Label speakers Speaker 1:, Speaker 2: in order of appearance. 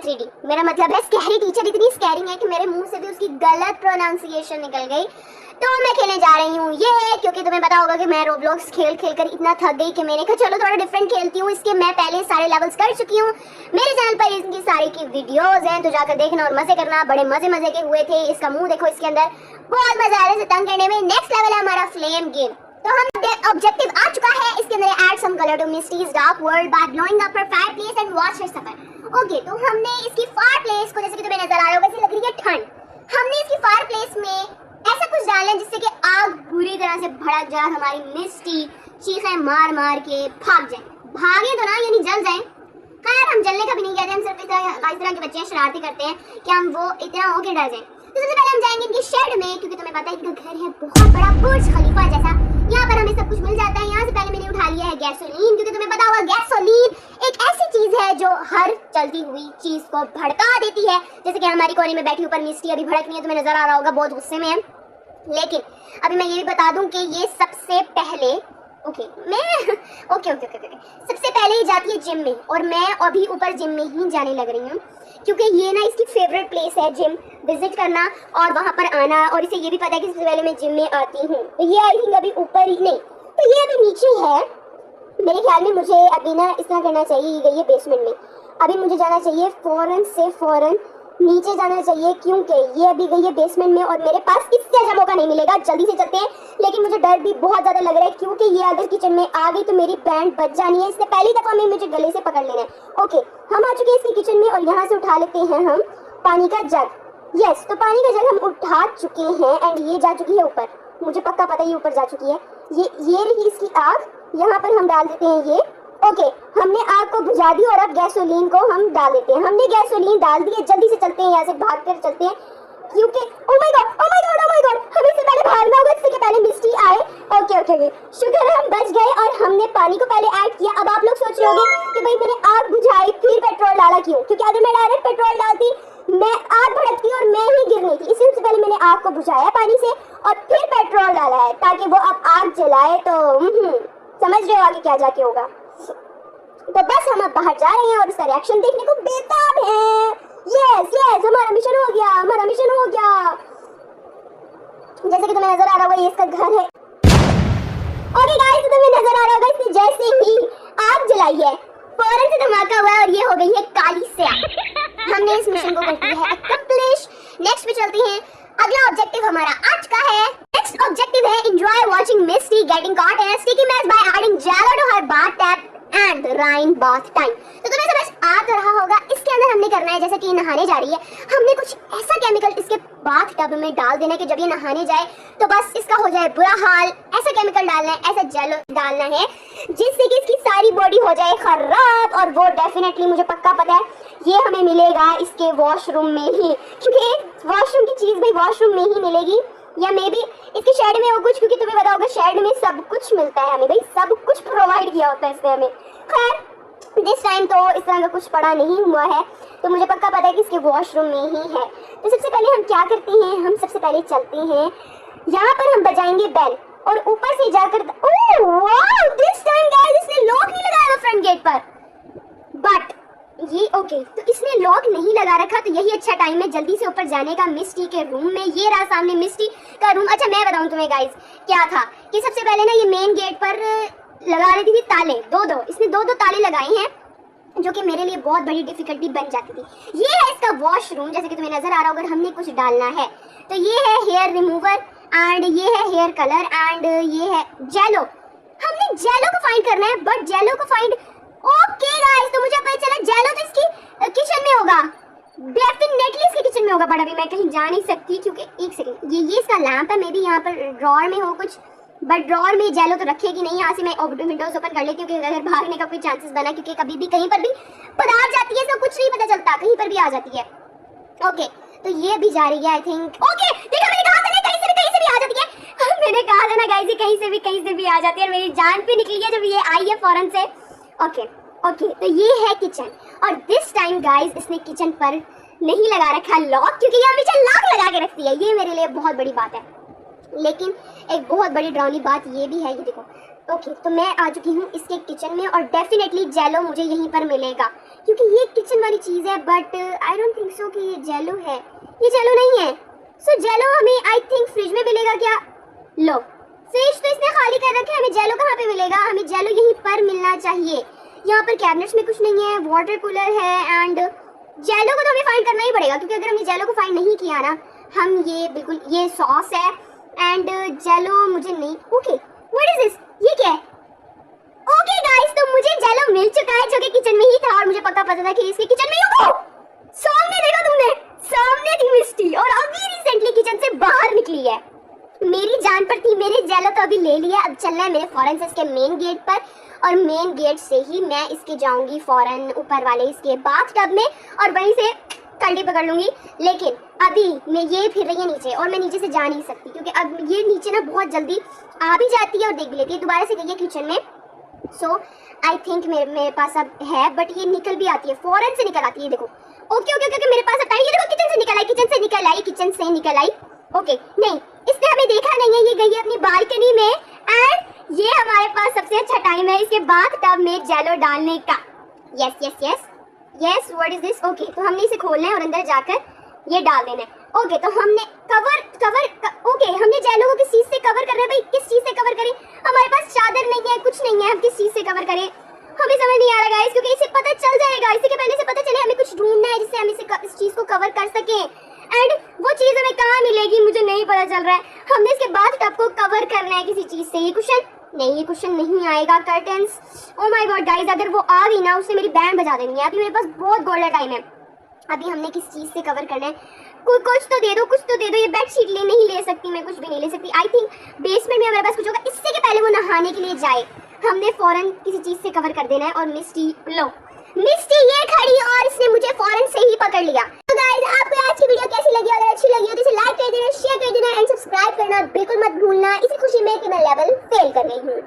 Speaker 1: 3D, मेरा मतलब है स्कैरी टीचर इतनी स्कैरिंग है कि मेरे मुंह से भी उसकी गलत प्रोनाउंसिएशन निकल गई। तो मैं खेलने जा रही हूँ ये, क्योंकि तुम्हें पता होगा कि मैं रोब्लॉक्स खेल खेल कर इतना थक गई कि मैंने कहा चलो थोड़ा डिफरेंट खेलती हूँ। इसके मैं पहले सारे लेवल्स कर चुकी हूँ, मेरे चैनल पर इनकी सारी की वीडियोस हैं, तो जाकर देखना और मजे करना। बड़े मजे मजे के हुए थे। इसका मुंह देखो, इसके अंदर बहुत मजा आ रहा है तंग करने में। नेक्स्ट लेवल है हमारा फ्लेम गेम। तो हम ऑब्जेक्टिव आ चुका है। इसके अंदर add some colour to Misty's dark world by blowing up her fireplace and watch her suffer. Okay, तो हमने इसकी फायर प्लेस को, जैसे कि तुम्हें नजर आ रहा होगा, ऐसी लग रही है ठंड। हमने इसकी फायर प्लेस में ऐसा कुछ डालना है जिससे कि आग बुरी तरह से भड़क जाए, हमारी मिस्टी चीखें मार मार के भाग जाए। भागे तो ना, यानी जल जाए। खैर हम जलने का भी नहीं कहते, हम सिर्फ इस तरह के बच्चे शरारती करते हैं कि हम वो इतना होके डर जाए। तो सबसे पहले हम जाएंगे इनके शेड में, क्योंकि तुम्हें पता है इनका घर है बहुत बड़ा, बुर्ज खलीफा जैसा। यहाँ पर हमें सब कुछ मिल जाता है। यहाँ से पहले मैंने उठा लिया है गैसोलीन, क्योंकि तुम्हें पता होगा गैसोलीन एक ऐसी चीज है जो हर चलती हुई चीज को भड़का देती है। जैसे कि हमारी कोने में बैठी ऊपर मिस्टी अभी भड़क रही है, तुम्हें नजर आ रहा होगा, बहुत गुस्से में है। लेकिन अभी मैं ये भी बता दूं कि ये सबसे पहले सबसे पहले ही जाती है जिम में, और मैं अभी ऊपर जिम में ही जाने लग रही हूँ, क्योंकि ये ना इसकी फेवरेट प्लेस है जिम विजिट करना और वहाँ पर आना। और इसे ये भी पता है कि सबसे पहले मैं जिम में आती हूँ। तो ये आई थिंक अभी ऊपर ही नहीं, तो ये अभी नीचे है। मेरे ख्याल में मुझे अभी ना इस तरह करना चाहिए, ये गई है बेसमेंट में। अभी मुझे जाना चाहिए फौरन नीचे जाना चाहिए, क्योंकि ये अभी गई है बेसमेंट में और मेरे पास इससे अच्छा मौका नहीं मिलेगा। जल्दी से चलते हैं। लेकिन मुझे डर भी बहुत ज्यादा लग रहा है, क्योंकि ये अगर किचन में आ गई तो मेरी बैंड बच जानी है। इससे पहली दफा में मुझे गले से पकड़ लेना है। ओके, हम आ चुके हैं इसके किचन में और यहाँ से उठा लेते हैं हम पानी का जग। यस, तो पानी का जग हम उठा चुके हैं एंड ये जा चुकी है ऊपर। मुझे पक्का पता है ये ऊपर जा चुकी है। ये रही इसकी आग, यहाँ पर हम डाल देते हैं ये। ओके, हमने आग को बुझा दी और अब गैसोलीन को हम डाल देते हैं। हमने गैसोलीन डाल दी है। जल्दी से चलते हैं, यहाँ से भाग कर चलते हैं, क्योंकि ओह माय गॉड हमें इससे पहले भागना होगा, इससे पहले मिस्टी आए। ओके, शुक्र है हम बच गए और हमने पानी को पहले ऐड किया। अब आप लोग सोच रहे होंगे कि भाई मैंने आग बुझाई फिर पेट्रोल डाला क्यों, क्योंकि अगर मैं डायरेक्ट पेट्रोल डालती मैं आग भड़कती और मैं ही गिरनी थी। इसलिए पहले मैंने आग को बुझाया पानी से और फिर पेट्रोल डाला है, ताकि वो अब आग जलाए। तो समझ रहे हो आगे क्या जाके होगा। तो बस हम अब बाहर जा रहे हैं और इसका रिएक्शन देखने को बेताब है। यस हमारा मिशन हो गया। जैसे कि तुम्हें नजर आ रहा होगा ये इसका घर है। ओके गाइस, तो तुम्हें नजर आ रहा होगा इसने जैसे ही आग जलाई है फौरन से धमाका हुआ और ये हो गई है काली स्याह। हमने इस मिशन को कर दिया है अकम्प्लिश। नेक्स्ट पे चलते हैं। अगला ऑब्जेक्टिव हमारा आ चुका है। नेक्स्ट ऑब्जेक्टिव है enjoy watching Misty getting caught in a sticky mess by adding jello to her bathtub and rain bath time। तो तुम्हें समझ आ तो रहा होगा, इसके अंदर हमने करना है जैसे कि नहाने जा रही है, हमने कुछ ऐसा केमिकल इसके बाथ टब में डाल देना है कि जब ये नहाने जाए तो बस इसका हो जाए बुरा हाल। ऐसा केमिकल डालना है, ऐसा जेलो डालना है जिससे कि इसकी सारी बॉडी हो जाए खराब। और वो डेफिनेटली मुझे पक्का पता है ये हमें मिलेगा इसके वॉशरूम में ही, क्योंकि वॉशरूम की चीज भाई वॉशरूम में ही मिलेगी, या मे बी इसके शेड में हो कुछ, क्योंकि तुम्हें पता होगा शेड में सब कुछ मिलता है हमें, भाई सब कुछ प्रोवाइड किया होता है इससे हमें। खैर दिस टाइम तो इस तरह का कुछ पड़ा नहीं हुआ है, तो मुझे पक्का पता है कि इसके वॉशरूम में ही है। तो सबसे पहले हम क्या करते हैं, हम सबसे पहले चलते हैं यहाँ पर, हम बजाएंगे बेल और ऊपर से जाकर दिस टाइम गाइस इसने लॉक नहीं लगाया फ्रंट गेट पर, बट ये ओके, तो इसने लॉक नहीं लगा रखा, तो यही अच्छा टाइम है जल्दी से ऊपर जाने का मिस्टी के रूम में। ये रहा सामने मिस्टी का रूम। अच्छा मैं बताऊं तुम्हें गाइस क्या था कि सबसे पहले ना ये मेन गेट पर लगा रही थी ताले, दो इसने दो ताले लगाए हैं, जो कि मेरे लिए बहुत बड़ी डिफिकल्टी बन जाती थी। ये है इसका वॉशरूम, जैसे कि तुम्हें नजर आ रहा होगा। हमने कुछ डालना है, तो ये है हेयर रिमूवर एंड ये है हेयर कलर एंड ये है जेलो। हमने जेलो को फाइंड करना है, बट जेलो को फाइंड ओके गाइस, तो मुझे पता चला जेलो तो इसकी किचन में होगा, डेफिनेटली इसके किचन में होगा, बट अभी मैं कहीं जा नहीं सकती क्योंकि एक सेकंड ये इसका लैंप है, मे बी यहाँ पर ड्रॉअर में हो कुछ, बट ड्रॉअर में जेलो तो रखेगी नहीं। यहाँ से मैं विंडोज ओपन कर लेती हूँ, अगर भागने का कोई चांसेस बना, क्योंकि कभी भी कहीं पर भी पदार्थ जाती है तो कुछ नहीं पता चलता, कहीं पर भी आ जाती है। ओके, तो ये भी जा रही है आई थिंक। ओके देखो मैंने कहा था ना कहीं से भी आ जाती है मैंने कहा था ना गाइस कहीं से भी आ जाती है, मेरी जान पे निकली है जब ये आई है फौरन से। ओके, तो ये है किचन और दिस टाइम गाइस इसने किचन पर नहीं लगा रखा लॉक, क्योंकि ये हमेशा लॉक लगा के रखती है। ये मेरे लिए बहुत बड़ी बात है, लेकिन एक बहुत बड़ी डरावनी बात ये भी है, ये देखो। ओके, तो मैं आ चुकी हूँ इसके किचन में और डेफिनेटली जेलो मुझे यहीं पर मिलेगा, क्योंकि ये किचन वाली चीज़ है, but I don't think so कि ये जेलो है। ये जेलो नहीं है। सो जेलो हमें आई थिंक फ्रिज में मिलेगा क्या? लो, फ्रिज तो इसने खाली कर रखे, हमें जेलो कहाँ पे मिलेगा? हमें जेलो यहीं पर मिलना चाहिए। यहाँ पर कैबिनेट्स में कुछ नहीं है, वाटर कूलर है, एंड जेलो को तो हमें फाइंड करना ही पड़ेगा, क्योंकि अगर हमने जेलो को फाइंड नहीं किया ना, हम ये बिल्कुल, ये सॉस है एंड जेलो मुझे नहीं। Okay, what is this? ये क्या है? ओके गाइस, तो मुझे जेलो मिल चुका है जो कि किचन में ही था, और मुझे पक्का पता था कि इसके किचन में ही होगा। सामने देखा तुमने? सामने थी मिस्टी, और अभी रिसेंटली किचन से बाहर निकली है। मेरी जान पर थी, मेरे जेलो तो अभी ले लिया। अब चलना है मेरे फौरन से इसके मेन गेट पर, और मेन गेट से ही मैं इसके जाऊंगी फौरन ऊपर वाले इसके बाथटब में, और वहीं से कंडी पकड़ लूंगी। लेकिन अभी मैं ये फिर रही है नीचे, और मैं नीचे से जा नहीं सकती, क्योंकि अब ये नीचे ना बहुत जल्दी आ भी जाती है और देख भी लेती है। दोबारा से गई है किचन में, सो आई थिंक मेरे पास अब है, बट ये निकल भी आती है, फौरन से निकल आती है। देखो, ओके ओके ओके, मेरे पास अब टाइम। ये देखो, किचन से निकल आई, किचन से निकल आई, किचन से निकल आई। ओके, नहीं, इसने हमें देखा नहीं है, ये गई है अपनी बालकनी में, एंड ये हमारे पास सबसे अच्छा टाइम है इसके बाथटब में जेलो डालने का। Yes yes yes yes, what is this? Okay, तो हमने इसे खोलना है और अंदर जाकर ये डाल देना है। ओके, तो हमने ओके, हमने जेलो को किस चीज से कवर करना है भाई? किस चीज से कवर करें? हमारे पास चादर नहीं है, कुछ नहीं है, हम किस चीज से कवर करें? हमें समझ नहीं आ रहा गाइस, क्योंकि इसे पता चल जाएगा, इसी के पहले से पता चले हमें कुछ ढूंढना है जिससे हम इस चीज को कवर कर सकें, एंड वो चीज हमें कहाँ मिलेगी मुझे नहीं पता चल रहा है। हमने इसके बाथटब को कवर करना है किसी चीज से। ये कुशन नहीं, ये कुशन नहीं आएगा। Curtains, oh my God guys, अगर वो आ गई ना, उससे मेरी बैंड बजा देनी है। अभी मेरे पास बहुत गोल्डन टाइम है। अभी हमने किस चीज से कवर करना है? कुछ तो दे दो, कुछ तो दे दो। ये बेडशीट नहीं ले सकती मैं, कुछ भी नहीं ले सकती। आई थिंक बेसमेंट में हमारे पास कुछ होगा, इससे के पहले वो नहाने के लिए जाए हमने फौरन किसी चीज से कवर कर देना है। और मिस्टी, लो मिस्टी ये खड़ी, और इसने मुझे फौरन से ही पकड़ लिया। तो गाइस, आपको आज की वीडियो कैसी लगी? अगर अच्छी लगी हो तो इसे लाइक कर देना, शेयर कर देना, एंड सब्सक्राइब करना बिल्कुल मत भूलना, इसी खुशी में कि मैं लेवल फेल कर गई हूँ।